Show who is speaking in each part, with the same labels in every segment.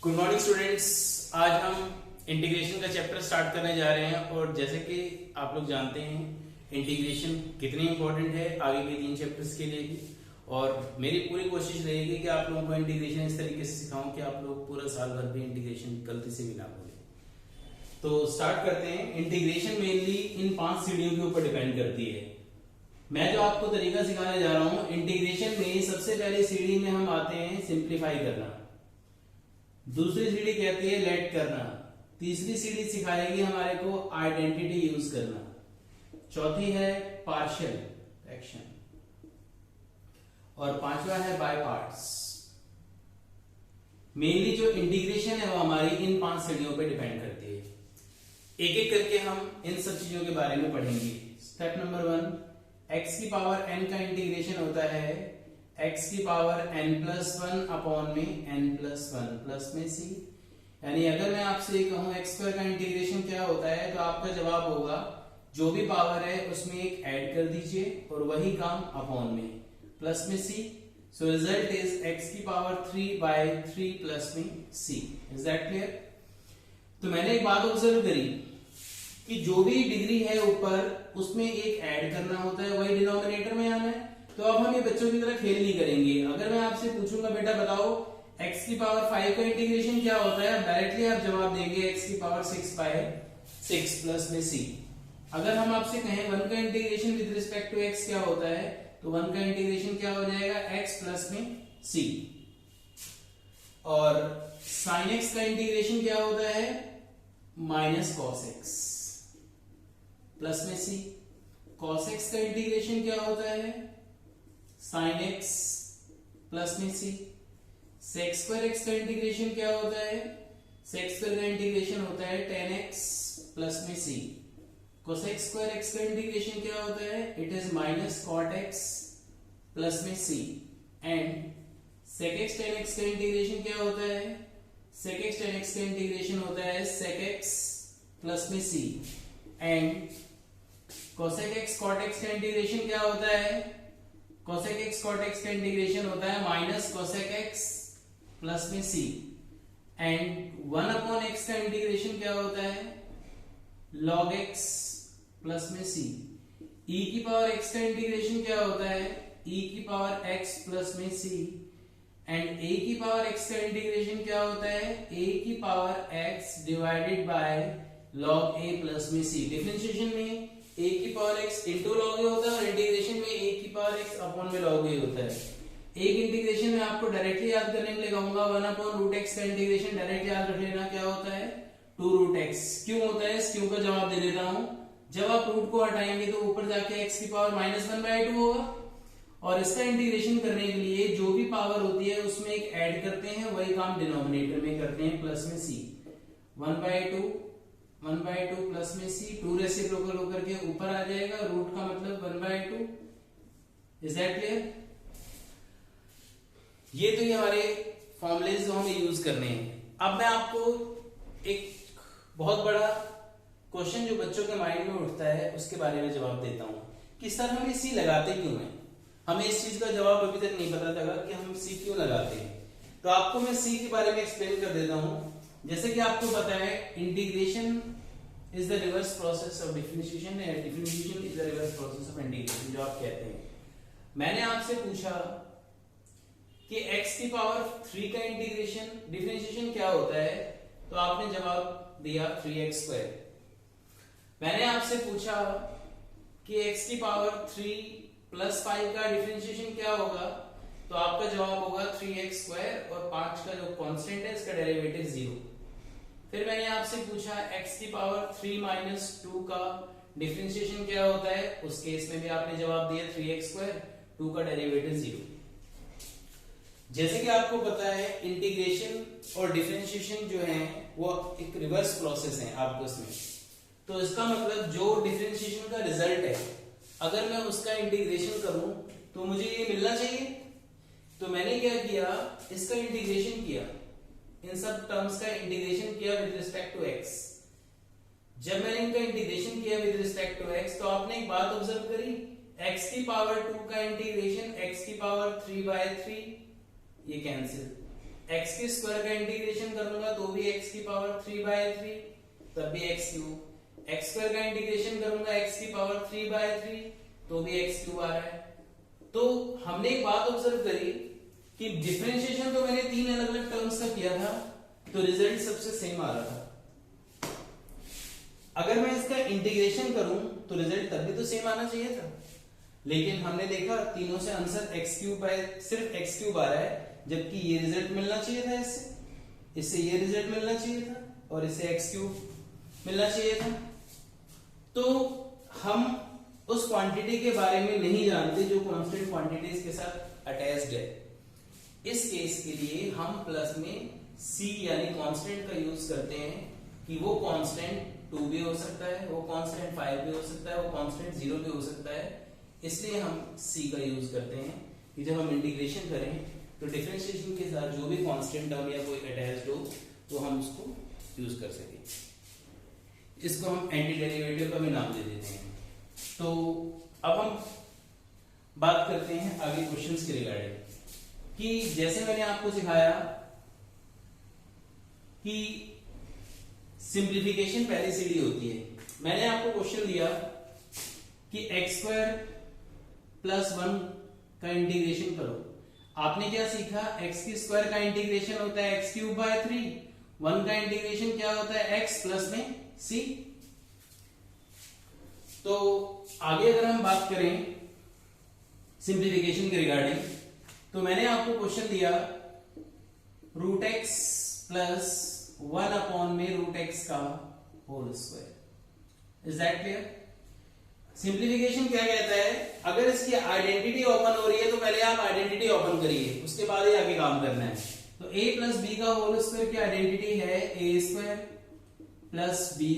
Speaker 1: Good morning students. आज हम integration का चैप्टर स्टार्ट करने जा रहे हैं और जैसे कि आप लोग जानते हैं इंटीग्रेशन कितनी इंपॉर्टेंट है आगे के 3 चैप्टर्स के लिए भी। और मेरी पूरी कोशिश रहेगी कि आप लोगों को इंटीग्रेशन इस तरीके से सिखाऊं कि आप लोग पूरा साल भर भी इंटीग्रेशन गलती से भी ना भूलें। तो स्टार्ट करते हैं। इंटीग्रेशन मेनली इन 5 सीढ़ियों के ऊपर डिपेंड करती है। मैं जो आपको तरीका सिखाने जा रहा हूं इंटीग्रेशन में, सबसे पहली सीढ़ी में हम आते हैं सिंप्लीफाई करना, दूसरी सीढ़ी कहती है लेट करना, तीसरी सीढ़ी सिखाएगी हमारे को आइडेंटिटी यूज करना, चौथी है पार्शियल फ्रैक्शन और पांचवा है बाय पार्ट्स। मेनली जो इंटीग्रेशन है वो हमारी इन 5 सीढ़ियों पे डिपेंड करती है। एक एक करके हम इन सब चीजों के बारे में पढ़ेंगे। स्टेप नंबर 1, x की पावर n का इंटीग्रेशन होता है x की पावर n+1 अपॉन में n+1 प्लस में c। यानी अगर मैं आपसे कहूं x² का इंटीग्रेशन क्या होता है तो आपका जवाब होगा जो भी पावर है उसमें एक ऐड कर दीजिए और वही काम अपॉन में प्लस में c। So result is x की पावर 3/3 प्लस में c। Is that clear? तो मैंने एक बात ऑब्जर्व करी कि जो भी डिग्री है ऊपर उसमें एक ऐड करना होता है, वही डिनोमिनेटर में आना है। तो अब हम ये बच्चों की तरह खेल नहीं करेंगे। अगर मैं आपसे पूछूंगा बेटा बताओ x की पावर 5 का इंटीग्रेशन क्या होता है, डायरेक्टली आप जवाब देंगे x की पावर 6/6 प्लस में c। अगर हम आपसे कहें 1 का integration with respect to x क्या होता है तो 1 का इंटीग्रेशन क्या हो जाएगा x प्लस में c। और sin x का इंटीग्रेशन क्या होता है माइनस cos x प्लस में c। cos x का इंटीग्रेशन क्या होता है sin x प्लस में c। sec² x का इंटीग्रेशन क्या होता है, sec² का इंटीग्रेशन होता है tan x प्लस में c। cosec² x का इंटीग्रेशन क्या होता है, it is minus cot x plus में c। And sec x tan x का इंटीग्रेशन क्या होता है, sec x tan x का इंटीग्रेशन होता है sec x प्लस में c। And cosec x cot x का इंटीग्रेशन क्या होता है, cosec x cot x का इंटीग्रेशन होता है माइनस cosec x प्लस में c। एंड 1 अपॉन x का इंटीग्रेशन क्या होता है log x प्लस में c। e की पावर x का इंटीग्रेशन क्या होता है e की पावर x प्लस में c। एंड a की पावर x का इंटीग्रेशन क्या होता है a की power x divided by log a plus में c। डिफरेंशिएशन में a की power x into log a होता है और इंटीग्रेशन में a की पावर x अपॉन में log a होता है। एक इंटीग्रेशन में आपको डायरेक्टली याद करने के लिए कहूंगा 1 अपॉन रूट x का इंटीग्रेशन डायरेक्ट याद रख लेना क्या होता है 2 रूट x। क्यों होता है इस क्यों का जवाब दे देता हूं। जब आप रूट को हटाएंगे तो ऊपर जाके x की पावर -1/2 होगा और इसका इंटीग्रेशन करने के लिए जो भी पावर होती है उसमें एक ऐड करते हैं, वही काम डिनोमिनेटर में करते हैं प्लस में c। 1/2 प्लस में c, 2 रेसिप्रोकल होकर के ऊपर आ जाएगा, रूट का मतलब 1/2। Is that clear? ये तो ये हमारे फॉर्मूलेज जो हमें यूज करने हैं। अब मैं आपको एक बहुत बड़ा क्वेश्चन जो बच्चों के माइंड में उठता है उसके बारे में जवाब देता हूं कि सर हम सी लगाते क्यों हैं। हमें इस चीज का जवाब अभी तक नहीं पता लगा कि हम सी क्यों लगाते हैं। तो आपको मैं सी के बारे में एक्सप्लेन कर देता हूं। जैसे कि आपको पता है integration is the reverse process of differentiation and differentiation is the reverse process of integration जो आप कहते हैं। मैंने आपसे पूछा कि x की पावर 3 का इंटीग्रेशन डिफरेंशिएशन क्या होता है तो आपने जवाब दिया 3x²। मैंने आपसे पूछा कि x की पावर 3 प्लस 5 का डिफरेंशिएशन क्या होगा तो आपका जवाब होगा 3x² और 5 का जो कांस्टेंट है इसका डेरिवेटिव 0। फिर मैंने आपसे पूछा x की पावर 3 - 2 का डिफरेंशिएशन क्या होता है, उस केस में भी आपने जवाब दिया 3x², 2 का डेरिवेटिव 0। जैसे कि आपको पता है इंटीग्रेशन और डिफरेंशिएशन जो है वो एक रिवर्स प्रोसेस है आपको इसमें। तो इसका मतलब जो डिफरेंशिएशन का रिजल्ट है अगर मैं उसका इंटीग्रेशन करूं तो मुझे ये मिलना चाहिए। तो मैंने क्या किया, इसका इंटीग्रेशन किया, इन सब टर्म्स का इंटीग्रेशन किया विद रिस्पेक्ट टू x। जब मैंने इनका इंटीग्रेशन किया विद रिस्पेक्ट टू x तो आपने एक बात ऑब्जर्व करी, x की पावर 2 का इंटीग्रेशन x की पावर 3/3 ये कैंसिल, x के स्क्वायर का इंटीग्रेशन करूंगा तो भी x की पावर 3/3, तब भी x क्यूब। x स्क्वायर का इंटीग्रेशन करूंगा x की पावर 3/3 तो भी x क्यूब आ रहा है। तो हमने एक बात ऑब्जर्व करी कि डिफरेंशिएशन तो मैंने 3 अलग अलग टर्म्स का किया था, तो रिजल्ट सबसे सेम आ रहा था। अगर मैं इसका इंटीग्रेशन करूं तो रिजल्ट तब भी तो सेम आना चाहिए था, लेकिन हमने देखा तीनों से आंसर सिर्फ x क्यूब आ रहा है, जबकि ये रिजल्ट मिलना चाहिए था, इससे ये रिजल्ट मिलना चाहिए था और इससे x क्यूब मिलना चाहिए था। तो हम उस क्वांटिटी के बारे में नहीं जानते जो कांस्टेंट क्वांटिटीज के साथ अटैच्ड है। इस केस के लिए हम प्लस में c यानी कांस्टेंट का यूज करते हैं कि वो कांस्टेंट 2 भी हो सकता है, वो कांस्टेंट 5 भी हो सकता है, वो कांस्टेंट 0 भी हो सकता है। इसलिए हम c का यूज करते हैं कि जब हम इंटीग्रेशन करें तो डिफरेंशिएशन के साथ जो भी कांस्टेंट टर्म या कोई अटैच्ड हो तो हम उसको यूज कर सकें। इसको हम एंटी डेरिवेटिव का भी नाम दे देते हैं। तो अब हम बात करते हैं आगे क्वेश्चंस के रिगार्डिंग, कि जैसे मैंने आपको सिखाया कि सिंप्लीफिकेशन पहली सीढ़ी होती है। मैंने आपको क्वेश्चन दिया कि x² + 1 का इंटीग्रेशन करो। आपने क्या सीखा, x की स्क्वायर का इंटीग्रेशन होता है x³/3, 1 का इंटीग्रेशन क्या होता है x प्लस में c। तो आगे अगर हम बात करें सिंप्लीफिकेशन के रिगार्डिंग, तो मैंने आपको क्वेश्चन दिया √x + 1/√x का whole square. Is that clear? Simplification क्या कहता है, अगर इसकी आइडेंटिटी ओपन हो रही है तो पहले आप आइडेंटिटी ओपन करिए, उसके बाद ही आगे काम करना है। तो a + b का होल स्क्वायर की आइडेंटिटी है a² + b²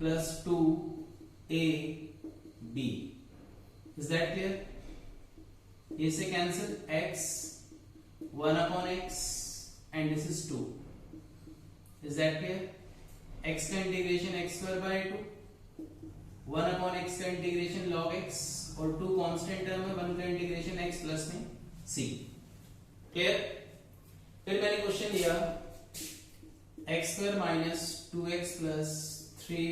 Speaker 1: + 2ab। Is that clear? ये से cancel x 1/x and this is 2। Is that clear? x का इंटीग्रेशन x²/2, 1/x का इंटीग्रेशन log x और 2 कांस्टेंट टर्म है, 1 का इंटीग्रेशन x प्लस में c। क्लियर? फिर मैंने क्वेश्चन दिया x² - 2x + 3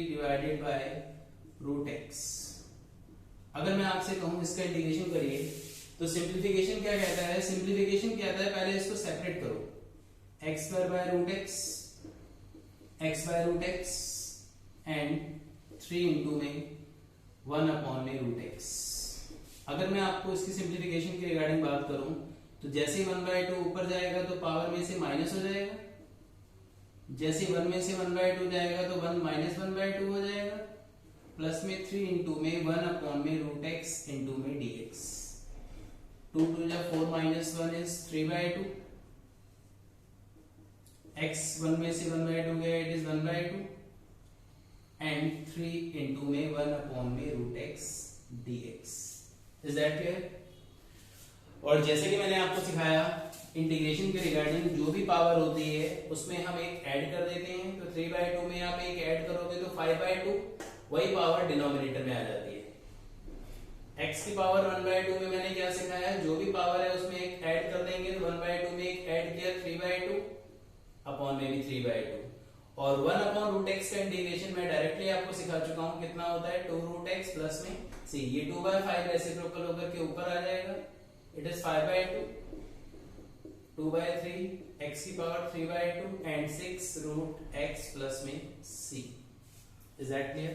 Speaker 1: √x। अगर मैं आपसे कहूं इसका इंटीग्रेशन करिए तो सिंप्लीफिकेशन क्या कहता है, सिंप्लीफिकेशन कहता है पहले इसको सेपरेट करो, x² x/√x एंड 3 इंटू में 1/√x। अगर मैं आपको इसकी सिंप्लीफिकेशन के रिगार्डिंग बात करूं तो जैसे ही 1/2 ऊपर जाएगा तो पावर में से माइनस हो जाएगा, जैसे 1 में से 1/2 जाएगा तो 1 - 1/2 हो जाएगा, प्लस में 3 इंटू में 1/√x इंटू में dx। 2 × 4 - 1 is 3/2। x 1 में से 1/2 गया, इट इज 1/2 एंड 3 इंटू में 1/√x dx। Is that clear? और जैसे कि मैंने आपको सिखाया इंटीग्रेशन के रिगार्डिंग जो भी पावर होती है उसमें हम एक ऐड कर देते हैं, तो 3/2 में आप एक ऐड करोगे तो 5/2, वही पावर डिनोमिनेटर में आ जाती है। x की पावर 1/2 में मैंने क्या सिखाया, जो भी पावर है उसमें एक ऐड कर देंगे, तो 1/2 में एक ऐड किया 3/2 अपॉन में भी 3/2, और 1/√x का इंटीग्रेशन मैं डायरेक्टली आपको सिखा चुका हूं कितना होता है 2√x प्लस में c। ये 2/5 रेसिप्रोकल होकर के ऊपर आ जाएगा, इट इज 5/2, 2/3, x की पावर 3/2 एंड 6√x प्लस में c। Is that clear?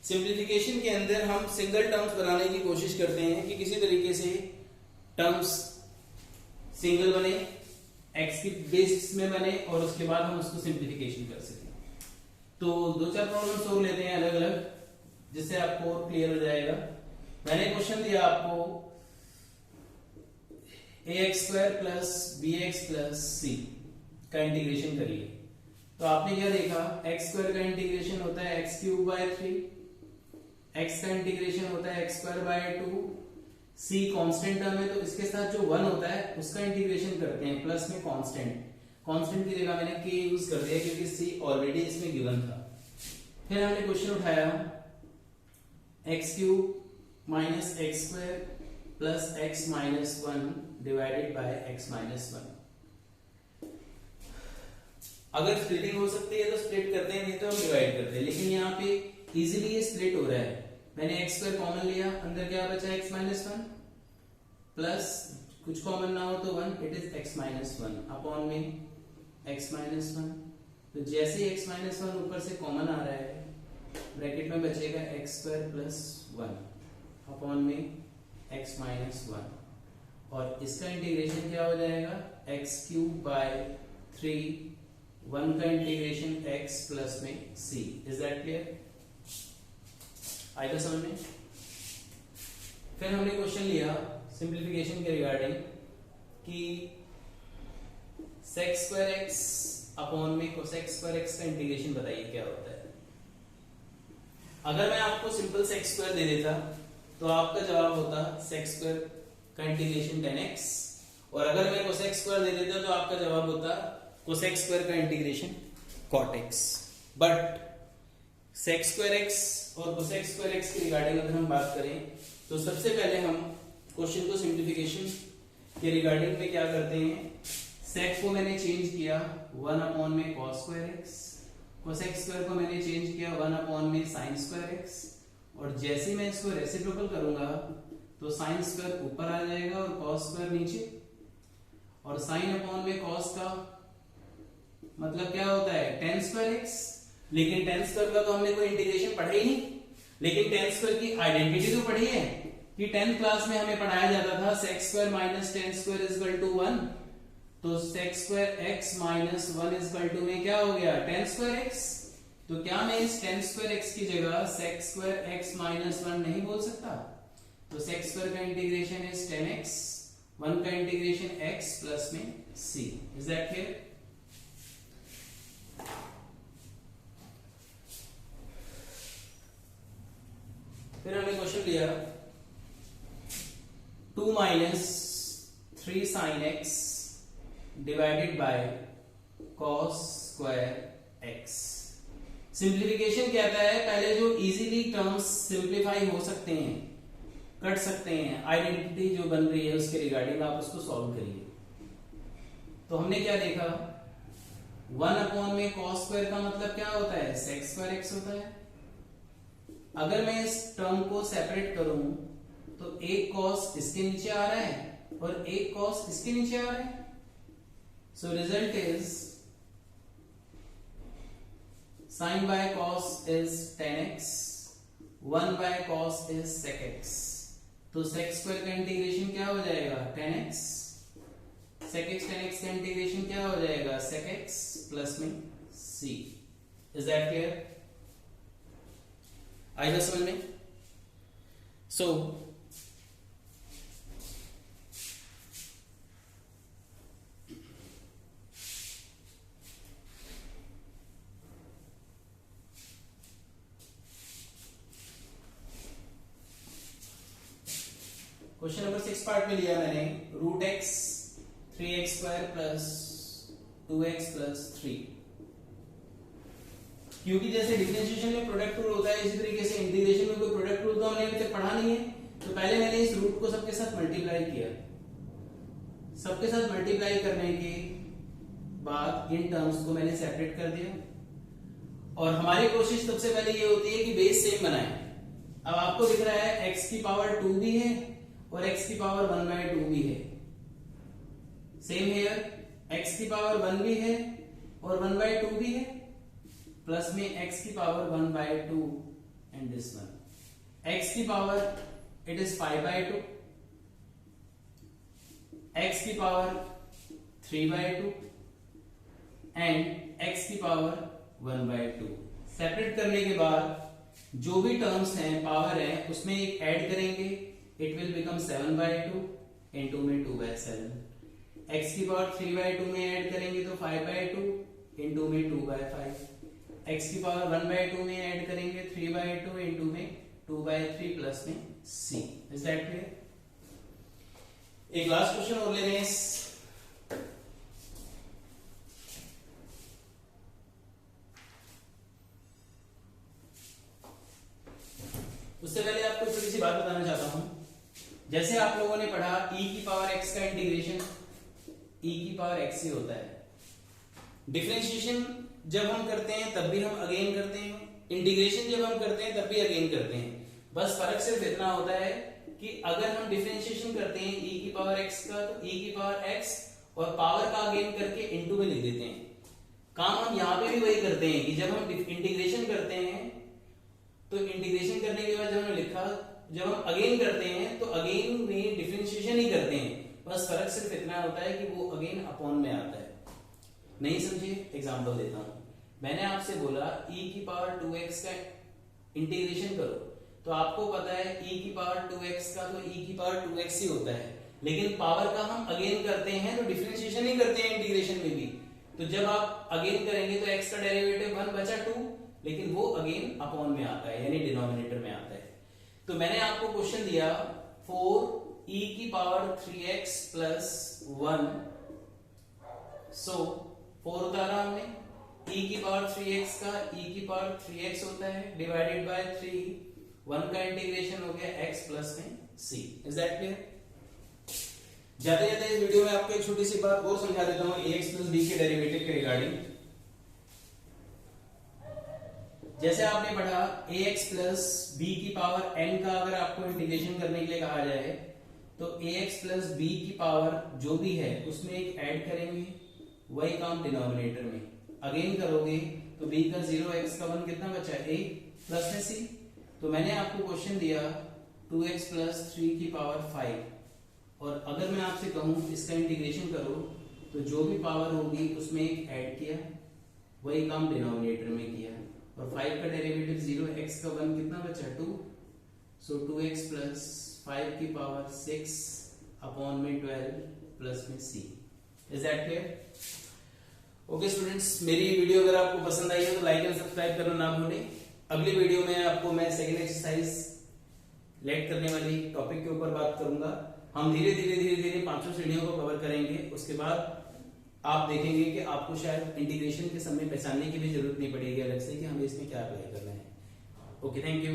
Speaker 1: Simplification के अंदर हम सिंगल टर्म्स बनाने की कोशिश करते हैं कि किसी तरीके से टर्म्स सिंगल बने, x की बेसिस में बने और उसके बाद हम उसको सिंप्लीफिकेशन कर सकें। तो 2-4 प्रॉब्लम सोल्व लेते हैं अलग अलग, जिससे आपको और क्लियर हो जाएगा। मैंने क्वेश्चन दिया आपको ax² + bx + c का इंटीग्रेशन करिए, तो आपने क्या देखा, x² का इंटीग्रेशन होता है x³/3, x का इंटीग्रेशन होता है x²/2, c कांस्टेंट टर्म है तो इसके साथ जो 1 होता है उसका इंटीग्रेशन करते हैं प्लस में कांस्टेंट की जगह मैंने k यूज कर दिया क्योंकि c ऑलरेडी इसमें गिवन था। फिर हमने क्वेश्चन उठाया x³ - x² plus x minus one divided by x minus one. अगर स्प्लिटिंग हो सकती है तो स्प्लिट करते हैं, नहीं तो हम डिवाइड करते हैं, लेकिन यहाँ पे इजीली ये स्प्लिट हो रहा है। मैंने एक्स स्क्वायर कॉमन लिया, अंदर क्या बचा एक्स माइनस वन, प्लस कुछ कॉमन ना हो तो one, it is x minus one upon में एक्स माइनस वन। तो जैसे ही एक्स माइनस वन ऊपर से कॉमन आ रहा है, ब्रैकेट में बचेगा x square plus one upon में एक्स माइनस वन, और इसका इंटीग्रेशन क्या हो जाएगा, x cube by three, one का इंटीग्रेशन x प्लस में c। Is that clear? आएगा समझ में? फिर हमने क्वेश्चन लिया सिंप्लीफिकेशन के रिगार्डिंग कि sec स्क्वायर x अपॉन में cosec स्क्वायर x का इंटीग्रेशन बताइए क्या होता है। अगर मैं आपको सिंपल sec स्क्वायर दे देता तो आपका जवाब होता sec स्क्वायर का इंटीग्रेशन 10x, और अगर मैं cosec स्क्वायर दे देता तो आपका जवाब होता cosec स्क्वायर का integration cot x। But sec square x और cosec स्क्वायर x के रिगार्डिंग अगर हम बात करें तो सबसे पहले हम क्वेश्चन को सिंप्लीफिकेशन के रिगार्डिंग में क्या करते हैं, sec को मैंने चेंज किया 1 अपॉन में cos square x, cosec square को मैंने चेंज किया 1 अपॉन में sin स्क्वायर x, और जैसे मैं इसको रेसिप्रोकल करूंगा तो sin स्क्वायर ऊपर आ जाएगा और cos स्क्वायर नीचे, और sin अपॉन में cos का मतलब क्या होता है tan स्क्वायर x। लेकिन tan स्क्वायर का तो हमने कोई इंटीग्रेशन पढ़ा ही नहीं, लेकिन tan स्क्वायर की आइडेंटिटी तो पढ़ी है कि 10th क्लास में हमें पढ़ाया जाता था sec square minus tan square is equal to 1। तो sec square x minus 1 is equal to में क्या हो गया tan स्क्वायर x। तो क्या मैं इस tan स्क्वायर x की जगह sec स्क्वायर x माइनस 1 नहीं बोल सकता? तो sec स्क्वायर का इंटीग्रेशन इज tan x, 1 का इंटीग्रेशन x प्लस में c। Is that clear? फिर हमने क्वेश्चन लिया 2 minus 3 sine x divided by cos square x. Simplification कहता है पहले जो इजीली टर्म्स सिंप्लीफाई हो सकते हैं, कट सकते हैं, आइडेंटिटी जो बन रही है उसके रिगार्डिंग आप उसको सॉल्व करिए। तो हमने क्या देखा, 1 अपॉन में कॉस स्क्वायर का मतलब क्या होता है, सेक स्क्वायर एक्स होता है। अगर मैं इस टर्म को सेपरेट करूं तो एक कॉस इसके नीचे आ रहा है और एक कॉस इसके नीचे आ रहा है। So result is sine by cos is tan x, 1 by cos is sec x। तो sec स्क्वायर का इंटीग्रेशन क्या हो जाएगा tan x, sec x tan x का इंटीग्रेशन क्या हो जाएगा sec x प्लस में c। Is that clear? आएगा समझ में? सो क्वेश्चन नंबर 6 पार्ट में लिया मैंने root X 3x square plus 2x plus 3। क्योंकि जैसे डिफरेंशिएशन में प्रोडक्ट रूल होता है, इसी तरीके से इंटीग्रेशन में कोई प्रोडक्ट रूल तो हमने अभी तक पढ़ा नहीं है। तो पहले मैंने इस रूट को सबके साथ मल्टीप्लाई किया, सबके साथ मल्टीप्लाई करने के बाद इन टर्म्स को मैंने सेपरेट कर दिया, और हमारी कोशिश सबसे पहले ये होती है कि बेस सेम बनाएं। अब आपको दिख रहा है x की पावर 2 भी है और x की पावर 1/2 भी है। सेम हियर x की पावर 1 भी है और 1/2 भी है, प्लस में x की power 1/2 and this one. x की पावर इट इज 5/2, x की पावर 3/2 एंड x की पावर 1/2। सेपरेट करने के बाद जो भी टर्म्स हैं, पावर है, उसमें एक ऐड करेंगे, इट विल बिकम 7/2 इनटू में 2/7। x की पावर 3/2 में ऐड करेंगे तो 5/2 इनटू में 2/5। x की पावर 1/2 में ऐड करेंगे 3/2 इनटू में 2/3 प्लस में c। Is that clear? एक लास्ट क्वेश्चन और ले रहे हैं। उससे पहले आपको छोटी सी बात बताना चाहता हूं जैसे आप लोगों ने पढ़ा e की पावर x का इंटीग्रेशन e की पावर x से होता है। डिफरेंशिएशन जब हम करते हैं तब भी हम अगेन करते हैं, इंटीग्रेशन जब हम करते हैं तब भी अगेन करते हैं। बस फर्क सिर्फ इतना होता है कि अगर हम डिफरेंशिएशन करते हैं e की पावर x का, तो e की पावर x और पावर का अगेन करके इनटू में लिख देते हैं। काम हम यहाँ पे भी वही करते हैं कि जब हम इंटीग्रेशन करते हैं तो इंटीग्रेशन करने के बाद जब हमने लिखा, जब हम अगेन करते हैं तो अगेन में डिफरेंशिएशन ही करते हैं। बस फर्क सिर्फ इतना होता है कि वो अगेन अपॉन में आता है। नहीं समझे? एग्जांपल देता हूं। मैंने आपसे बोला e की पावर 2x का इंटीग्रेशन करो, तो आपको पता है e की पावर 2x का तो e की पावर 2x ही होता है, लेकिन पावर का हम अगेन करते हैं तो डिफरेंशिएशन ही करते हैं इंटीग्रेशन में भी। तो जब आप अगेन करेंगे तो x का डेरिवेटिव 1 बचा 2, लेकिन वो अगेन अपॉन में आता है, यानी डिनोमिनेटर में आता है। तो मैंने आपको क्वेश्चन दिया 4e की पावर 3x प्लस 1, सो 4 उतारा हमने, e की पावर 3x का e की पावर 3x होता है डिवाइडेड बाय 3, 1 का इंटीग्रेशन हो गया x प्लस में c। Is that clear? जाते जाते इस वीडियो में आपको एक छोटी सी बात और समझा देता हूं ax प्लस b के डेरिवेटिव के रिगार्डिंग। जैसे आपने पढ़ा ax प्लस b की पावर n का अगर आपको इंटीग्रेशन करने के लिए कहा जाए तो ax प्लस b की पावर जो भी है उसमें एक ऐड करेंगे, वही काम डिनोमिनेटर में अगेन करोगे तो b का 0 x का 1 कितना बचा? a प्लस में c। तो मैंने आपको क्वेश्चन दिया 2x प्लस 3 की पावर 5, और अगर मैं आपसे कहूं इसका इंटीग्रेशन करो तो जो भी पावर होगी उसमें एक ऐड किया, वही काम डिनोमिनेटर में किया, और 5 का डेरिवेटिव 0, x का 1 कितना बचा? 2। सो 2x प्लस 5 की पावर 6 अपॉन में 12 प्लस में c। Is that clear? Okay students, मेरी वीडियो अगर आपको पसंद आई हो तो लाइक एंड सब्सक्राइब करना ना भूलें। अगली वीडियो में आपको मैं सेकंड एक्सरसाइज लेट करने वाली टॉपिक के ऊपर बात करूंगा। हम धीरे धीरे 5 सीढ़ियों को कवर करेंगे। उसके बाद आप देखेंगे कि आपको शायद इंटीग्रेशन के समय पहचानने की भी जरूरत नहीं पड़ेगी अलग से कि हमें इसमें क्या अप्लाई करना है। Okay, thank you.